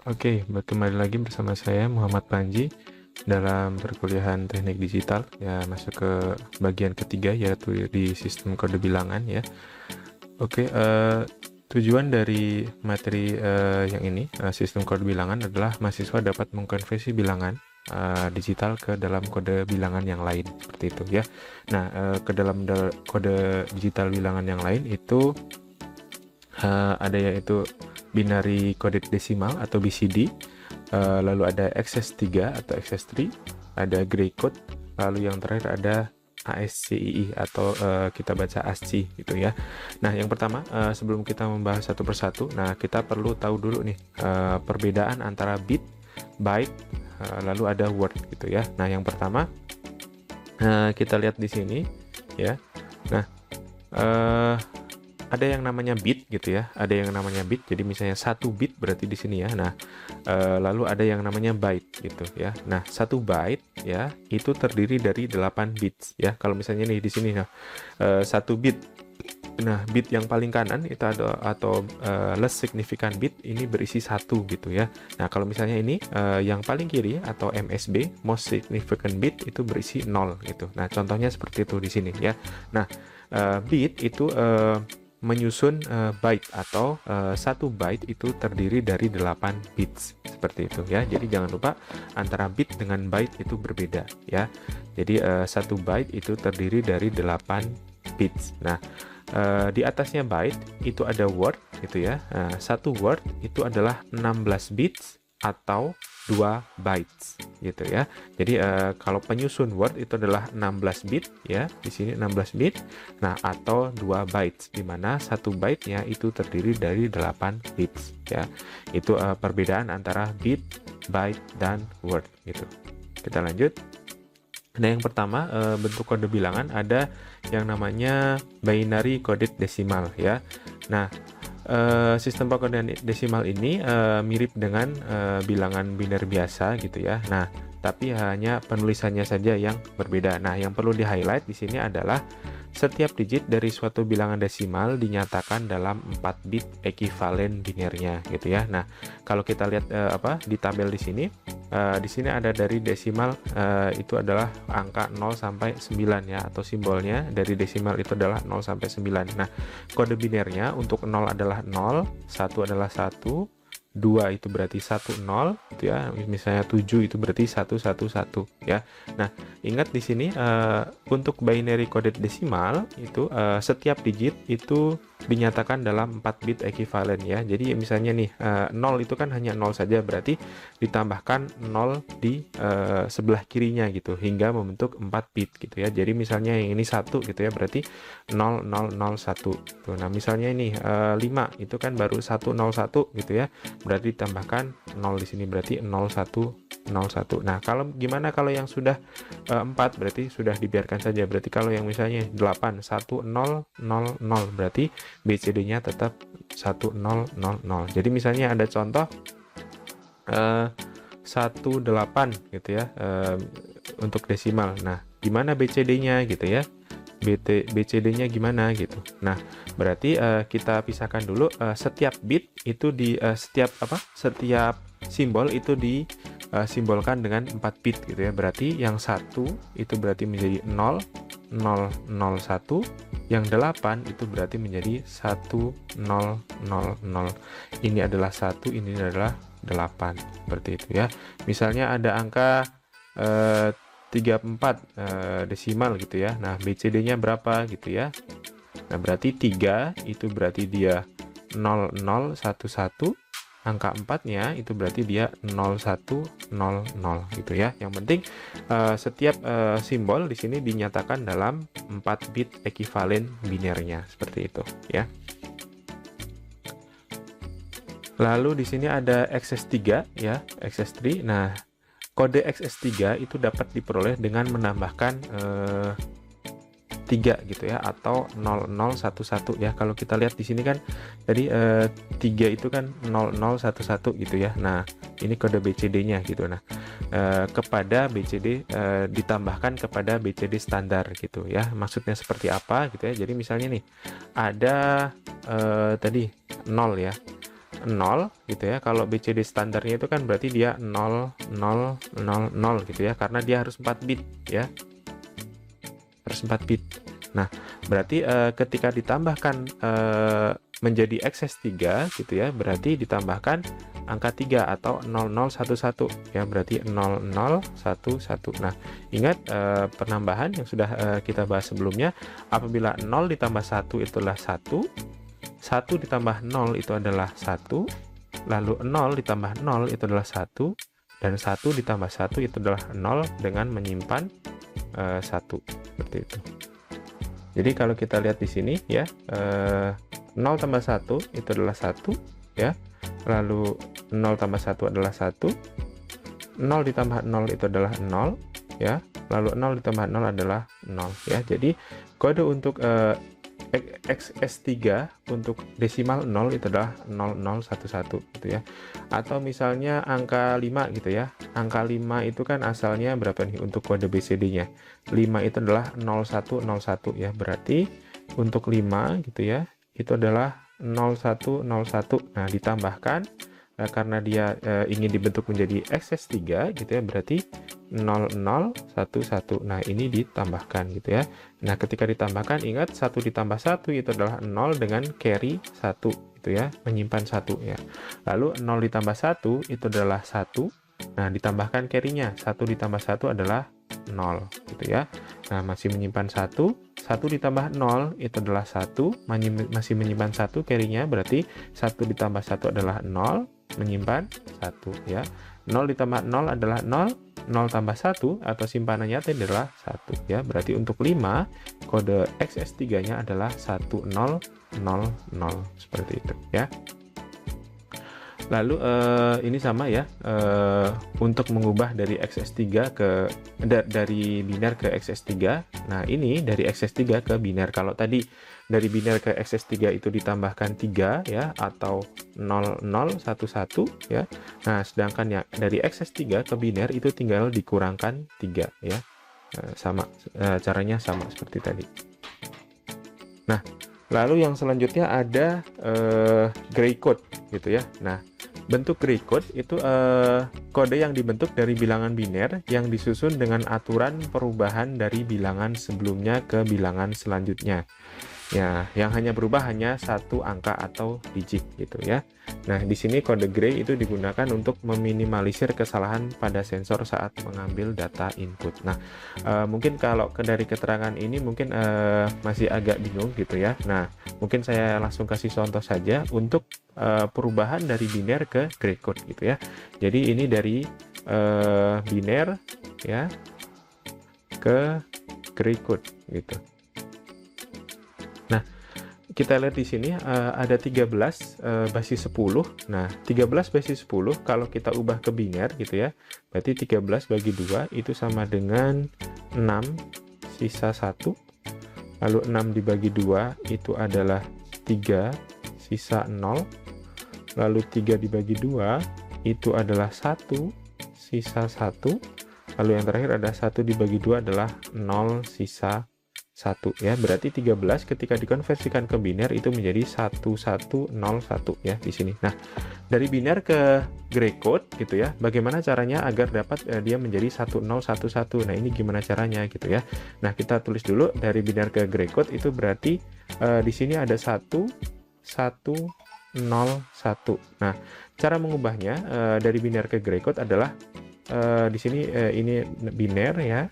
Oke, kembali lagi bersama saya Muhammad Panji dalam perkuliahan teknik digital ya, masuk ke bagian ketiga yaitu di sistem kode bilangan ya. Oke, tujuan dari materi yang ini sistem kode bilangan adalah mahasiswa dapat mengkonversi bilangan digital ke dalam kode bilangan yang lain seperti itu ya. Nah, ke dalam kode digital bilangan yang lain itu ada yaitu binary coded decimal atau BCD, lalu ada XS3 atau XS3, ada gray code, lalu yang terakhir ada ASCII atau kita baca ASCII gitu ya. Nah, yang pertama sebelum kita membahas satu persatu, nah kita perlu tahu dulu nih perbedaan antara bit, byte, lalu ada word gitu ya. Nah, yang pertama kita lihat di sini ya. Nah, ada yang namanya bit gitu ya, ada yang namanya bit, jadi misalnya 1 bit berarti di sini ya. Nah, lalu ada yang namanya byte gitu ya. Nah, 1 byte ya itu terdiri dari 8 bits ya. Kalau misalnya nih di sini nah 1 bit, nah bit yang paling kanan itu ada atau less significant bit ini berisi 1 gitu ya. Nah, kalau misalnya ini yang paling kiri atau MSB most significant bit itu berisi 0 gitu. Nah, contohnya seperti itu di sini ya. Nah, bit itu menyusun byte atau 1 byte itu terdiri dari 8 bits seperti itu ya. Jadi jangan lupa antara bit dengan byte itu berbeda ya. Jadi 1 byte itu terdiri dari 8 bits. Nah, di atasnya byte itu ada word gitu ya. 1 word itu adalah 16 bits atau 2 bytes gitu ya. Jadi kalau penyusun word itu adalah 16 bit ya, di sini 16 bit. Nah, atau 2 bytes di mana 1 byte-nya itu terdiri dari 8 bits ya. Itu perbedaan antara bit, byte dan word gitu. Kita lanjut. Nah, yang pertama bentuk kode bilangan ada yang namanya binary coded decimal ya. Nah, sistem pengkodean desimal ini mirip dengan bilangan biner biasa gitu ya. Nah, tapi hanya penulisannya saja yang berbeda. Nah, yang perlu di-highlight di sini adalah setiap digit dari suatu bilangan desimal dinyatakan dalam 4 bit ekivalen binernya gitu ya. Nah, kalau kita lihat di tabel di sini ada dari desimal itu adalah angka 0 sampai 9 ya, atau simbolnya dari desimal itu adalah 0 sampai 9. Nah, kode binernya untuk 0 adalah 0, 1 adalah 1, 2 itu berarti 1 0 gitu ya. Misalnya 7 itu berarti 1 1 1 ya. Nah, ingat di sini untuk binary coded decimal itu setiap digit itu dinyatakan dalam 4 bit ekivalen ya. Jadi misalnya nih 0 itu kan hanya 0 saja, berarti ditambahkan 0 di sebelah kirinya gitu hingga membentuk 4 bit gitu ya. Jadi misalnya yang ini 1 gitu ya, berarti 0 0 0 1. Tuh, nah misalnya ini 5 itu kan baru 1 0 1 gitu ya. Berarti ditambahkan 0 di sini, berarti 0 1 0 1. Nah, gimana kalau yang sudah 4 berarti sudah dibiarkan saja. Berarti kalau yang misalnya 8 1 0 0 0 berarti BCD-nya tetap 1 0 0 0. Jadi misalnya ada contoh 18 gitu ya untuk desimal. Nah, gimana BCD-nya gitu ya? BCD-nya gimana gitu. Nah, berarti kita pisahkan dulu setiap bit itu setiap simbol itu disimbolkan dengan 4 bit gitu ya. Berarti yang 1 itu berarti menjadi 0 0 0 1, yang 8 itu berarti menjadi 1 0 0 0. Ini adalah 1, ini adalah 8 seperti itu ya. Misalnya ada angka 34 desimal gitu ya. Nah, BCD-nya berapa gitu ya. Nah, berarti 3 itu berarti dia 0011, angka 4-nya itu berarti dia 0100 gitu ya. Yang penting setiap simbol di sini dinyatakan dalam 4 bit ekivalen binernya seperti itu ya. Lalu di sini ada XS3 ya, XS3. Nah, kode XS3 itu dapat diperoleh dengan menambahkan 3 gitu ya, atau 0011 ya. Kalau kita lihat di sini kan tadi 3 itu kan 0011 gitu ya. Nah, ini kode BCD-nya gitu. Nah, kepada BCD ditambahkan kepada BCD standar gitu ya. Maksudnya seperti apa gitu ya. Jadi misalnya nih ada tadi 0 ya. 0 gitu ya. Kalau BCD standarnya itu kan berarti dia 0 0 0 0 gitu ya, karena dia harus 4 bit ya. Harus 4 bit. Nah, berarti ketika ditambahkan menjadi XS3 gitu ya, berarti ditambahkan angka 3 atau 0011 ya, berarti 0011. Nah, ingat penambahan yang sudah kita bahas sebelumnya, apabila 0 ditambah 1 itulah 1, 1 ditambah 0 itu adalah 1, lalu 0 ditambah 0 itu adalah 1, dan 1 ditambah 1 itu adalah 0 dengan menyimpan 1, seperti itu. Jadi kalau kita lihat di sini ya, 0 tambah 1 itu adalah 1 ya, lalu 0 tambah 1 adalah 1, 0 ditambah 0 itu adalah 0 ya, lalu 0 ditambah 0 adalah 0 ya. Jadi kode untuk XS3 untuk desimal 0 itu adalah 0011 gitu ya. Atau misalnya angka 5 gitu ya. Angka 5 itu kan asalnya berapa nih untuk kode BCD-nya? 5 itu adalah 0101 ya. Berarti untuk 5 gitu ya, itu adalah 0101. Nah, ditambahkan karena dia ingin dibentuk menjadi XS3 gitu ya, berarti 0011. Nah, ini ditambahkan gitu ya. Nah, ketika ditambahkan, ingat 1 ditambah 1 itu adalah 0 dengan carry 1 gitu ya, menyimpan 1 ya. Lalu 0 ditambah 1 itu adalah 1. Nah, ditambahkan carry-nya, 1 ditambah 1 adalah 0 gitu ya. Nah, masih menyimpan 1, 1 ditambah 0 itu adalah 1, masih menyimpan 1 carry-nya, berarti 1 ditambah 1 adalah 0, menyimpan 1 ya. 0 ditambah 0 adalah 0, 0 tambah 1 atau simpanannya adalah 1 ya. Berarti untuk 5 kode XS3-nya adalah 1000 seperti itu ya. Lalu ini sama ya, untuk mengubah dari XS3 dari biner ke XS3. Nah, ini dari XS3 ke biner. Kalau tadi dari biner ke XS3 itu ditambahkan 3 ya, atau 0011 ya. Nah, sedangkan yang dari XS3 ke biner itu tinggal dikurangkan 3 ya. Sama caranya sama seperti tadi. Nah, lalu yang selanjutnya ada gray code gitu ya. Nah, bentuk gray code itu kode yang dibentuk dari bilangan biner yang disusun dengan aturan perubahan dari bilangan sebelumnya ke bilangan selanjutnya. Ya, yang hanya berubah hanya satu angka atau digit gitu ya. Nah, di sini kode gray itu digunakan untuk meminimalisir kesalahan pada sensor saat mengambil data input. Nah, mungkin kalau dari keterangan ini mungkin masih agak bingung gitu ya. Nah, mungkin saya langsung kasih contoh saja untuk perubahan dari biner ke gray code gitu ya. Jadi ini dari biner ya ke gray code gitu. Nah, kita lihat di sini ada 13 basis 10. Nah, 13 basis 10 kalau kita ubah ke biner gitu ya, berarti 13 bagi 2 itu sama dengan 6 sisa 1. Lalu 6 dibagi 2 itu adalah 3 sisa 0. Lalu 3 dibagi 2 itu adalah 1 sisa 1. Lalu yang terakhir ada 1 dibagi 2 adalah 0 sisa 1 ya. Berarti 13 ketika dikonversikan ke biner itu menjadi 1101 ya di sini. Nah, dari biner ke gray code gitu ya, bagaimana caranya agar dapat dia menjadi 1011. Nah, ini gimana caranya gitu ya. Nah, kita tulis dulu dari biner ke gray code itu berarti di sini ada 1101. Nah, cara mengubahnya dari biner ke gray code adalah di sini ini biner ya.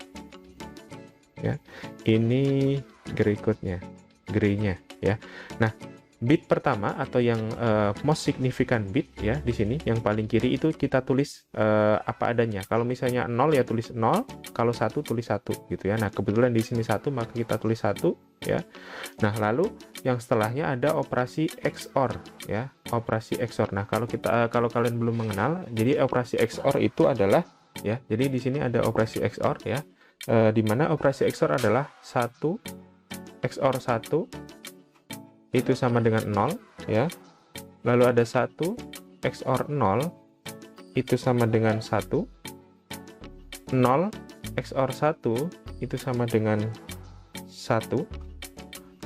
Ya, ini gray code-nya, gray-nya ya. Nah, bit pertama atau yang most significant bit ya di sini yang paling kiri itu kita tulis apa adanya. Kalau misalnya 0 ya tulis 0, kalau 1 tulis 1 gitu ya. Nah, kebetulan di sini 1 maka kita tulis 1 ya. Nah, lalu yang setelahnya ada operasi XOR ya, operasi XOR. Nah, kalau kalian belum mengenal, jadi operasi XOR itu adalah ya. Jadi di sini ada operasi XOR ya. Di mana operasi XOR adalah 1 XOR 1 itu sama dengan 0 ya. Lalu ada 1 XOR 0 itu sama dengan 1. 0 XOR 1 itu sama dengan 1.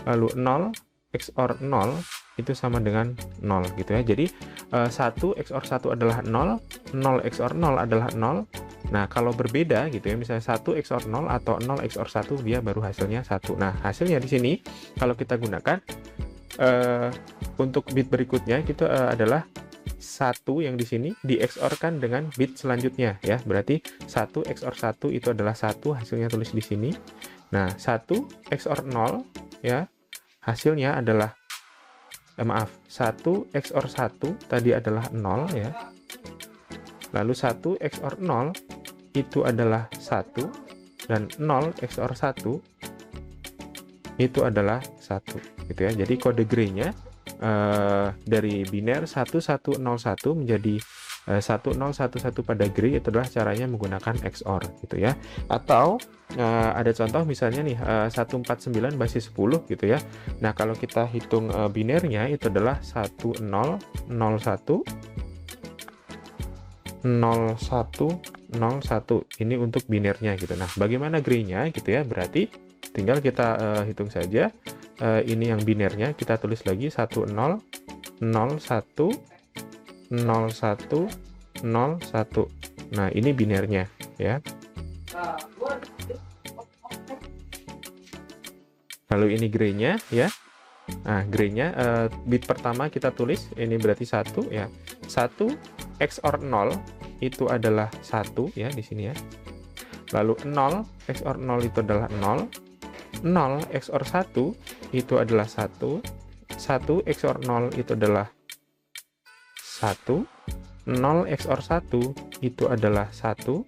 Lalu 0 XOR 0 itu sama dengan 0 gitu ya. Jadi 1 XOR 1 adalah 0, 0 XOR 0 adalah 0. Nah, kalau berbeda gitu ya, misalnya 1 XOR 0 atau 0 XOR 1, dia baru hasilnya 1. Nah, hasilnya di sini kalau kita gunakan untuk bit berikutnya itu adalah 1 yang di sini di XOR-kan dengan bit selanjutnya ya. Berarti 1 XOR 1 itu adalah 1, hasilnya tulis di sini. Nah, 1 XOR 0 ya, hasilnya adalah 1 XOR 1 tadi adalah 0 ya. Lalu 1 XOR 0 itu adalah 1 dan 0 XOR 1 itu adalah 1 gitu ya. Jadi kode gray-nya dari biner 1101 menjadi 1011 pada gray itu adalah caranya menggunakan XOR gitu ya. Atau ada contoh misalnya nih 149 basis 10 gitu ya. Nah, kalau kita hitung binernya itu adalah 1001 0101. Ini untuk binernya gitu. Nah, bagaimana gray-nya gitu ya? Berarti tinggal kita hitung saja. Ini yang binernya kita tulis lagi 1001 01 01. Nah, ini binernya ya. Lalu ini gray-nya ya. Nah, gray-nya bit pertama kita tulis ini berarti 1 ya. 1 XOR 0 itu adalah 1 ya di sini ya. Lalu 0 XOR 0 itu adalah 0. 0 XOR 1 itu adalah 1. 1 XOR 0 itu adalah 1. 0 XOR 1 itu adalah 1.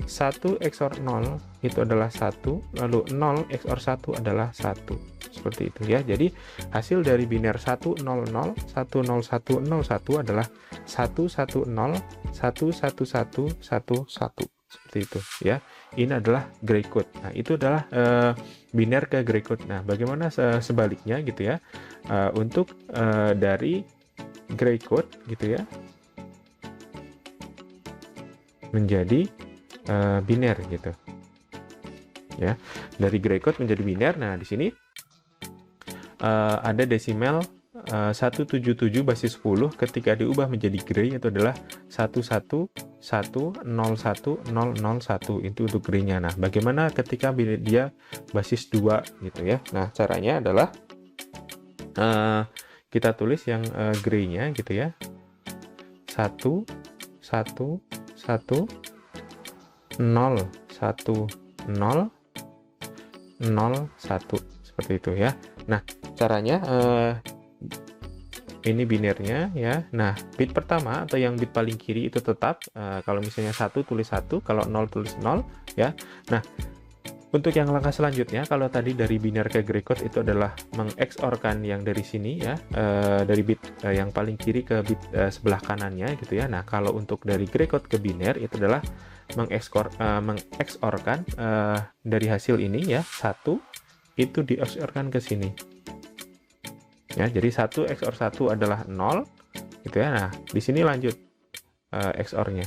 1 XOR 0 itu adalah 1. Lalu 0 XOR 1 adalah 1. Seperti itu ya. Jadi hasil dari biner 100 10101 adalah 110 111 11. Seperti itu ya. Ini adalah gray code. Nah, itu adalah biner ke gray code. Nah, bagaimana sebaliknya gitu ya? Untuk dari gray code gitu ya menjadi biner gitu. Ya. Dari gray code menjadi biner. Nah, di sini ada desimal 177 basis 10 ketika diubah menjadi gray itu adalah 111010001 itu untuk gray-nya. Nah, bagaimana ketika dia basis 2 gitu ya. Nah, caranya adalah kita tulis yang gray-nya gitu ya. 1 1 1 0 1 0 0 1 seperti itu ya. Nah, caranya ini binernya ya. Nah, bit pertama atau yang bit paling kiri itu tetap kalau misalnya 1 tulis 1, kalau 0 tulis 0 ya. Nah, untuk yang langkah selanjutnya kalau tadi dari biner ke gray code itu adalah meng-XOR-kan yang dari sini ya, dari bit yang paling kiri ke bit sebelah kanannya gitu ya. Nah, kalau untuk dari gray code ke biner itu adalah meng-XOR-kan dari hasil ini ya, 1 itu di-XOR-kan ke sini. Ya, jadi 1 XOR 1 adalah 0 gitu ya. Nah, di sini lanjut XOR-nya.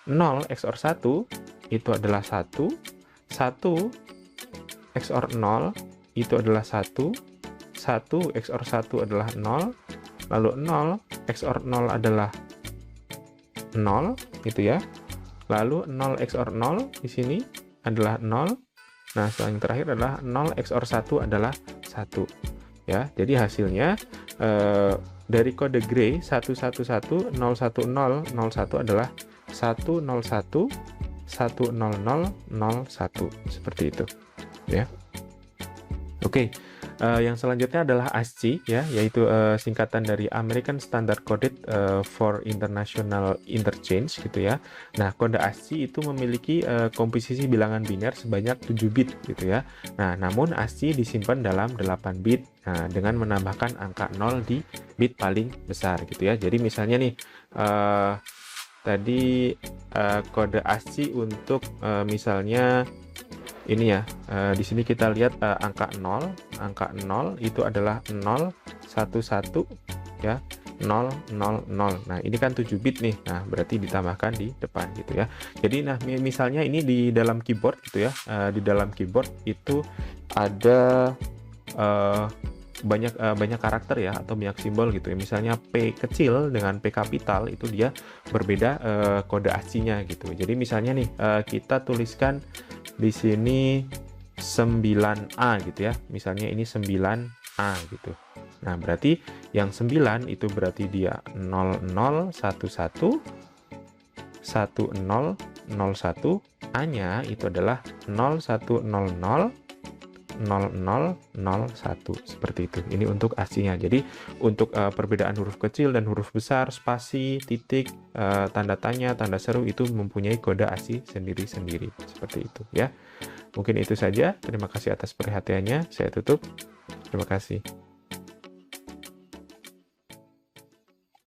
0 XOR 1 itu adalah 1. 1 XOR 0 itu adalah 1. 1 XOR 1 adalah 0. Lalu 0 XOR 0 adalah 0 gitu ya. Lalu 0 XOR 0 di sini adalah 0. Nah, yang terakhir adalah 0 XOR 1 adalah 1. Ya, jadi hasilnya dari kode gray 111 010 01 adalah 101 10001 seperti itu ya. Oke. Yang selanjutnya adalah ASCII ya, yaitu singkatan dari American Standard Coded for International Interchange gitu ya. Nah, kode ASCII itu memiliki komposisi bilangan biner sebanyak 7 bit gitu ya. Nah, namun ASCII disimpan dalam 8 bit dengan menambahkan angka 0 di bit paling besar gitu ya. Jadi misalnya nih tadi kode ASCII untuk misalnya ini ya, di sini kita lihat angka 0 itu adalah 0 1 1 ya, 0 0 0. Nah, ini kan 7 bit nih. Nah, berarti ditambahkan di depan gitu ya. Jadi nah misalnya ini di dalam keyboard gitu ya. Di dalam keyboard itu ada banyak karakter ya, atau banyak simbol gitu ya. Misalnya P kecil dengan P kapital itu dia berbeda kode ASCII-nya gitu. Jadi misalnya nih kita tuliskan di sini 9A gitu ya. Misalnya ini 9A gitu. Nah, berarti yang 9 itu berarti dia 0011 1001, A-nya itu adalah 0100 0001, seperti itu. Ini untuk ASCII-nya. Jadi untuk perbedaan huruf kecil dan huruf besar, spasi, titik, tanda tanya, tanda seru itu mempunyai kode ASCII sendiri-sendiri. Seperti itu ya. Mungkin itu saja. Terima kasih atas perhatiannya. Saya tutup. Terima kasih.